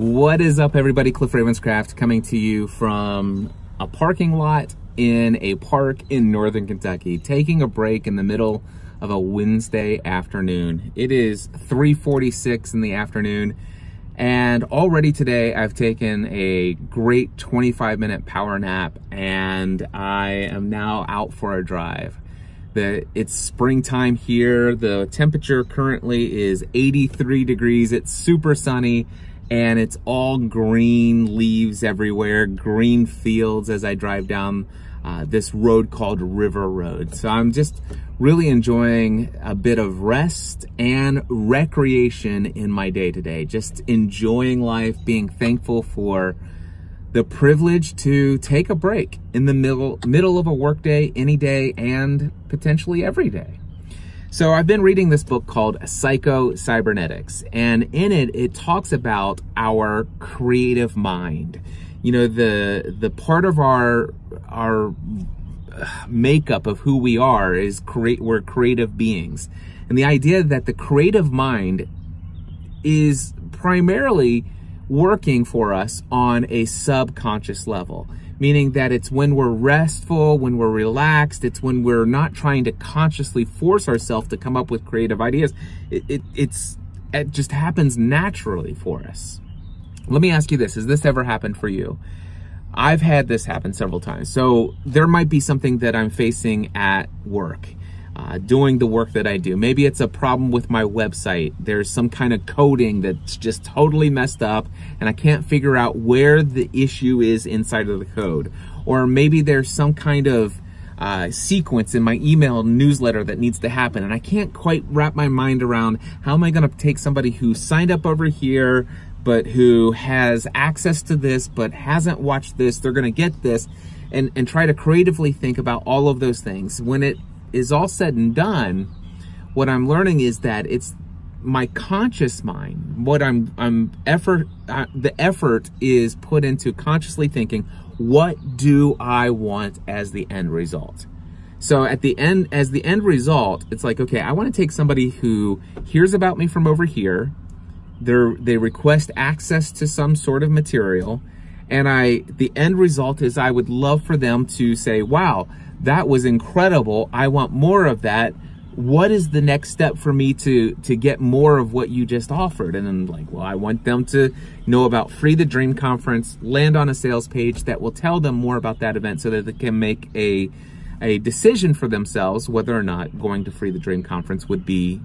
What is up, everybody? Cliff Ravenscraft coming to you from a parking lot in a park in Northern Kentucky, taking a break in the middle of a Wednesday afternoon. It is 3:46 in the afternoon, and already today I've taken a great 25-minute power nap, and I am now out for a drive. It's springtime here. The temperature currently is 83 degrees. It's super sunny. And it's all green leaves everywhere, green fields as I drive down this road called River Road. So I'm just really enjoying a bit of rest and recreation in my day today. Just enjoying life, being thankful for the privilege to take a break in the middle of a workday, any day, and potentially every day. So I've been reading this book called Psycho-Cybernetics, and in it, it talks about our creative mind. You know, the part of our makeup of who we are is we're creative beings. And the idea that the creative mind is primarily working for us on a subconscious level. Meaning that it's when we're restful, when we're relaxed, it's when we're not trying to consciously force ourselves to come up with creative ideas. It just happens naturally for us. Let me ask you this, has this ever happened for you? I've had this happen several times. So there might be something that I'm facing at work, doing the work that I do. Maybe it's a problem with my website. There's some kind of coding that's just totally messed up and I can't figure out where the issue is inside of the code. Or maybe there's some kind of sequence in my email newsletter that needs to happen and I can't quite wrap my mind around how am I going to take somebody who signed up over here but who has access to this but hasn't watched this, they're going to get this, and try to creatively think about all of those things. When it is all said and done, what I'm learning is that it's my conscious mind. What the effort is put into consciously thinking, what do I want as the end result? So at the end, as the end result, it's like, okay, I want to take somebody who hears about me from over here. They request access to some sort of material, and the end result is I would love for them to say, wow, that was incredible. I want more of that. What is the next step for me to get more of what you just offered? And then like, well, I want them to know about Free the Dream Conference, land on a sales page that will tell them more about that event so that they can make a decision for themselves whether or not going to Free the Dream Conference would be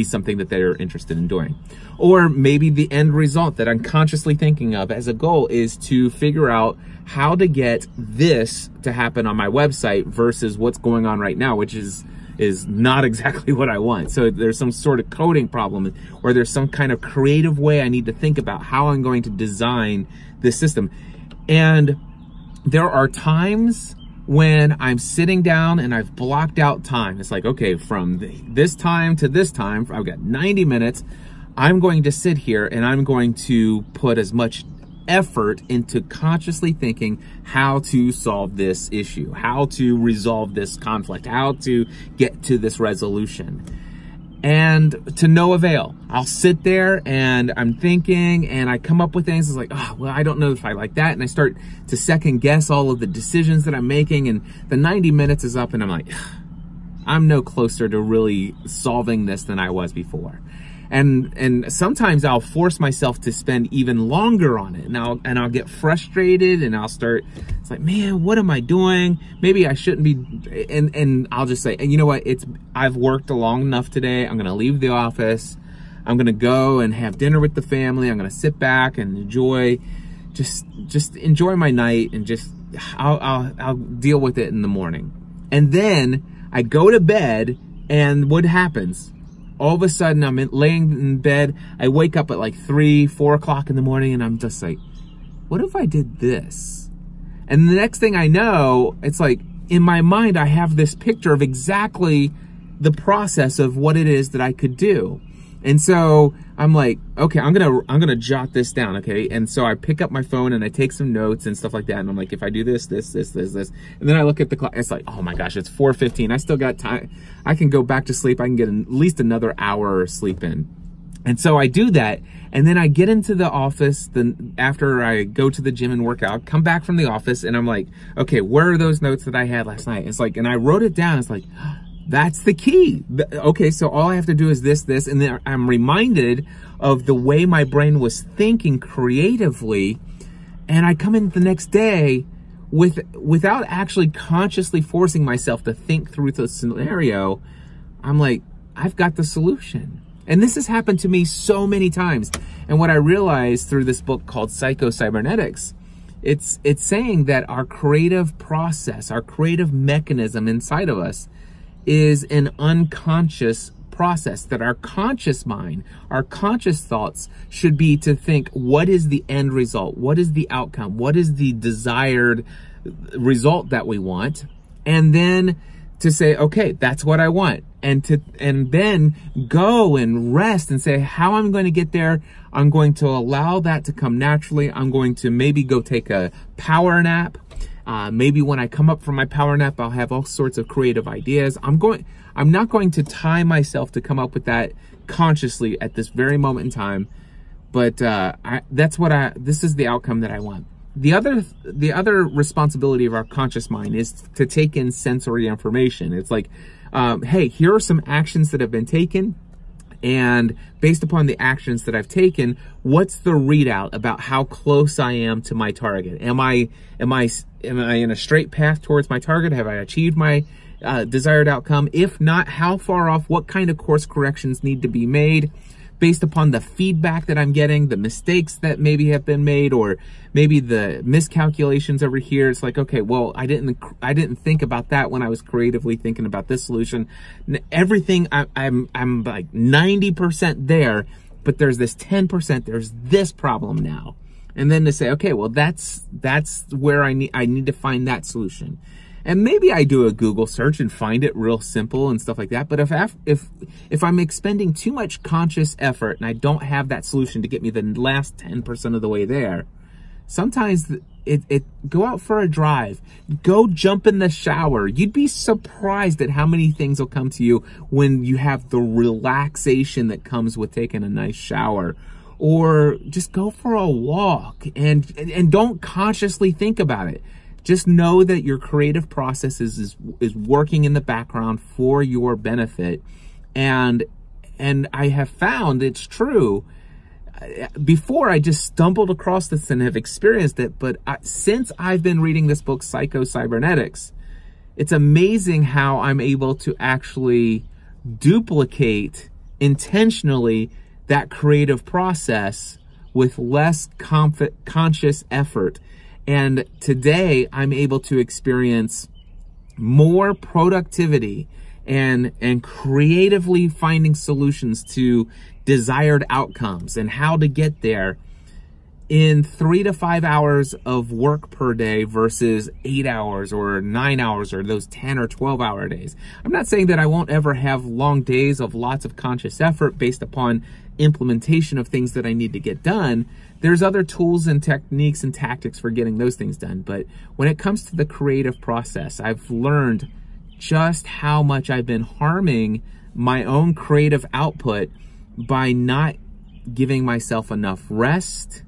something that they're interested in doing. Or maybe the end result that I'm consciously thinking of as a goal is to figure out how to get this to happen on my website versus what's going on right now, which is not exactly what I want. So there's some sort of coding problem, or there's some kind of creative way I need to think about how I'm going to design this system. And there are times when I'm sitting down and I've blocked out time. It's like, okay, from this time to this time, I've got 90 minutes. I'm going to sit here and I'm going to put as much effort into consciously thinking how to solve this issue, how to resolve this conflict, how to get to this resolution. And to no avail. I'll sit there and I'm thinking and I come up with things. It's like, oh, well, I don't know if I like that. And I start to second guess all of the decisions that I'm making. And the 90 minutes is up and I'm like, I'm no closer to really solving this than I was before. And sometimes I'll force myself to spend even longer on it, and I'll get frustrated, and I'll start, it's like, man, what am I doing? Maybe I shouldn't be, and I'll just say, and you know what, I've worked long enough today. I'm gonna leave the office. I'm gonna go and have dinner with the family. I'm gonna sit back and enjoy, just enjoy my night, and just I'll deal with it in the morning. And then I go to bed, and what happens? All of a sudden, I'm laying in bed. I wake up at like 3, 4 o'clock in the morning, and I'm just like, what if I did this? And the next thing I know, it's like, in my mind, I have this picture of exactly the process of what it is that I could do. And so I'm like, okay, I'm gonna jot this down, okay? And so I pick up my phone and I take some notes and stuff like that. And I'm like, if I do this, this. And then I look at the clock, it's like, oh my gosh, it's 4:15. I still got time. I can go back to sleep. I can get at least another hour of sleep in. And so I do that, and then I get into the office after I go to the gym and work out, come back from the office, and I'm like, okay, where are those notes that I had last night? It's like, and I wrote it down. It's like, that's the key. Okay, so all I have to do is this, and then I'm reminded of the way my brain was thinking creatively, and I come in the next day without actually consciously forcing myself to think through the scenario. I'm like, I've got the solution. And this has happened to me so many times. And what I realized through this book called Psycho-Cybernetics, it's saying that our creative process, our creative mechanism inside of us is an unconscious process, that our conscious mind, our conscious thoughts should be to think, what is the end result? What is the outcome? What is the desired result that we want? And then to say, okay, that's what I want. And then go and rest and say, how I'm going to get there. I'm going to allow that to come naturally. I'm going to maybe go take a power nap. Maybe when I come up from my power nap, I'll have all sorts of creative ideas. I'm not going to tie myself to come up with that consciously at this very moment in time. But this is the outcome that I want. The other responsibility of our conscious mind is to take in sensory information. It's like, hey, here are some actions that have been taken, and based upon the actions that I've taken, what's the readout about how close I am to my target? Am I in a straight path towards my target? Have I achieved my desired outcome? If not, how far off? What kind of course corrections need to be made based upon the feedback that I'm getting, the mistakes that maybe have been made, or maybe the miscalculations over here? It's like, okay, well, I didn't think about that when I was creatively thinking about this solution. Everything, I'm like 90% there, but there's this 10%, there's this problem now. And then to say, okay, well, that's where I need to find that solution. And maybe I do a Google search and find it real simple and stuff like that. But if I'm expending too much conscious effort and I don't have that solution to get me the last 10% of the way there, sometimes go out for a drive, go jump in the shower. You'd be surprised at how many things will come to you when you have the relaxation that comes with taking a nice shower. Or just go for a walk and don't consciously think about it. Just know that your creative process is working in the background for your benefit. And I have found it's true. Before, I just stumbled across this and have experienced it. But since I've been reading this book, Psycho-Cybernetics, it's amazing how I'm able to actually duplicate intentionally that creative process with less conscious effort. And today I'm able to experience more productivity and creatively finding solutions to desired outcomes and how to get there in 3 to 5 hours of work per day versus 8 hours or 9 hours or those 10 or 12-hour days. I'm not saying that I won't ever have long days of lots of conscious effort based upon implementation of things that I need to get done. There's other tools and techniques and tactics for getting those things done. But when it comes to the creative process, I've learned just how much I've been harming my own creative output by not giving myself enough rest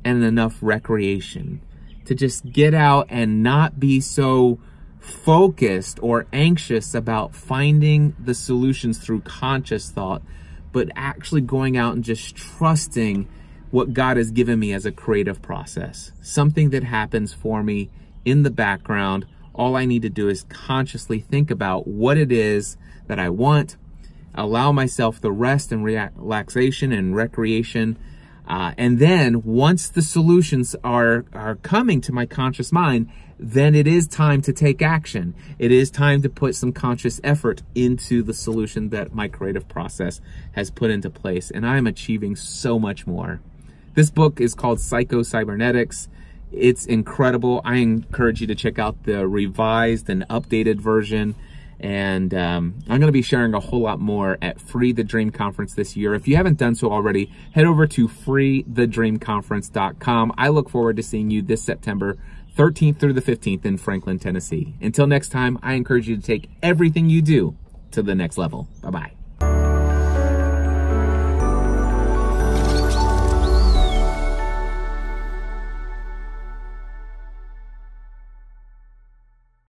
and enough recreation to just get out and not be so focused or anxious about finding the solutions through conscious thought, but actually going out and just trusting what God has given me as a creative process, something that happens for me in the background. All I need to do is consciously think about what it is that I want, allow myself the rest and relaxation and recreation. And then once the solutions are coming to my conscious mind, then it is time to take action. It is time to put some conscious effort into the solution that my creative process has put into place. And I'm achieving so much more. This book is called Psycho-Cybernetics. It's incredible. I encourage you to check out the revised and updated version. And I'm going to be sharing a whole lot more at Free the Dream Conference this year. If you haven't done so already, head over to freethedreamconference.com. I look forward to seeing you this September 13th through the 15th in Franklin, Tennessee. Until next time, I encourage you to take everything you do to the next level. Bye-bye.